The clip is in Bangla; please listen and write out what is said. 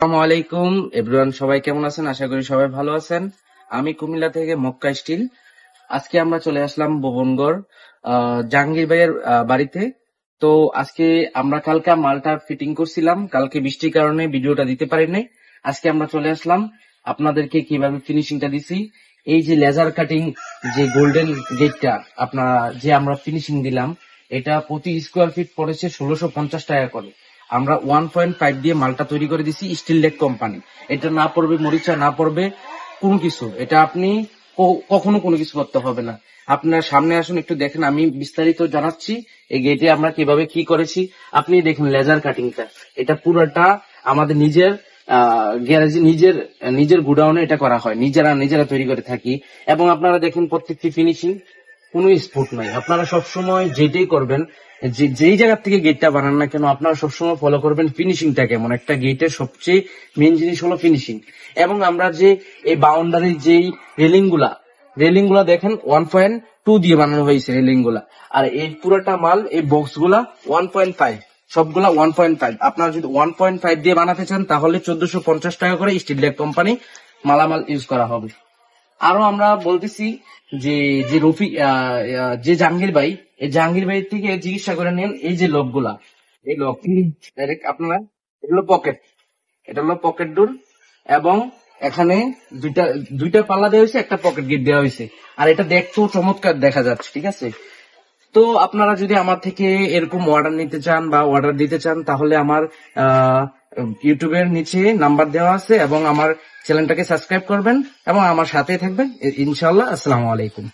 আসসালামু আলাইকুম এভরিওয়ান, সবাই কেমন আছেন? আশা করি সবাই ভালো আছেন। আমি কুমিল্লা থেকে মক্কা স্টিল। আজকে আমরা চলে আসলাম ভুবনগড় জাহাঙ্গীর ভাইয়ের বাড়িতে। তো আজকে আমরা কালকে মালটা ফিটিং করছিলাম, কালকে বৃষ্টির কারণে ভিডিওটা দিতে পারি নাই। আজকে আমরা চলে আসলাম আপনাদেরকে কিভাবে ফিনিশিংটা দিছি। এই যে লেজার কাটিং, যে গোল্ডেন গেটটা আমরা ফিনিশিং দিলাম, এটা প্রতি স্কোয়ার ফিট পড়েছে 1650 টাকা করে। আমরা 1.5 দিয়ে মালটা তৈরি করে দিছি, স্টিল লেক কোম্পানি। এটা না পড়বে মরিচা, না পড়বে কোনো কিছু। এটা আপনি কখনো কোনো কিছু করতে হবে না। আপনার সামনে আসুন, একটু দেখেন, আমি বিস্তারিত জানাচ্ছি এই গেটে আমরা কিভাবে কি করেছি। আপনি দেখুন লেজার কাটিংটা, এটা পুরোটা আমাদের নিজের গ্যারেজে, নিজের নিজের গুডাউনে এটা করা হয়, নিজেরা তৈরি করে থাকি। এবং আপনারা দেখেন প্রত্যেকটি ফিনিশিং, কোনো স্পট নাই। আপনারা সবসময় যেটাই করবেন, যেই জায়গা থেকে গেটটা বানান না কেন, আপনারা সবসময় ফলো করবেন ফিনিশিংটা কেমন। একটা গেটের সবচেয়ে মেন জিনিস হলো ফিনিশিং। এবং আমরা যে এই বাউন্ডারির যেই রেলিং গুলা দেখেন 1.2 দিয়ে বানানো হয়েছে রেলিং গুলা। আর এই পুরোটা মাল, এই বক্স গুলা 1.5, সবগুলা 1.5। আপনারা যদি 1.5 দিয়ে বানাতে চান তাহলে 1450 টাকা করে স্টিল লেক কোম্পানি মালামাল ইউজ করা হবে। আরো আমরা বলতেছি যে যে রফি যে জাহাঙ্গীর ভাই, এই জাহাঙ্গীর ভাই থেকে চিকিৎসা করে নেন। এই যে লোকগুলা, এই লোক ডাইরেক্ট আপনারা, এগুলো পকেট, এটা হলো পকেট ডোর। এবং এখানে দুইটা দুইটা পাল্লা দেওয়া হয়েছে, একটা পকেট গেট দেওয়া হয়েছে। আর এটা দেখতেও চমৎকার দেখা যাচ্ছে, ঠিক আছে। তো আপনারা যদি আমার থেকে এরকম অর্ডার নিতে চান বা অর্ডার দিতে চান, তাহলে আমার ইউটিউবের নিচে নাম্বার দেওয়া আছে, এবং আমার চ্যানেলটাকে সাবস্ক্রাইব করবেন এবং আমার সাথে থাকবেন ইনশাআল্লাহ। আসসালামু আলাইকুম।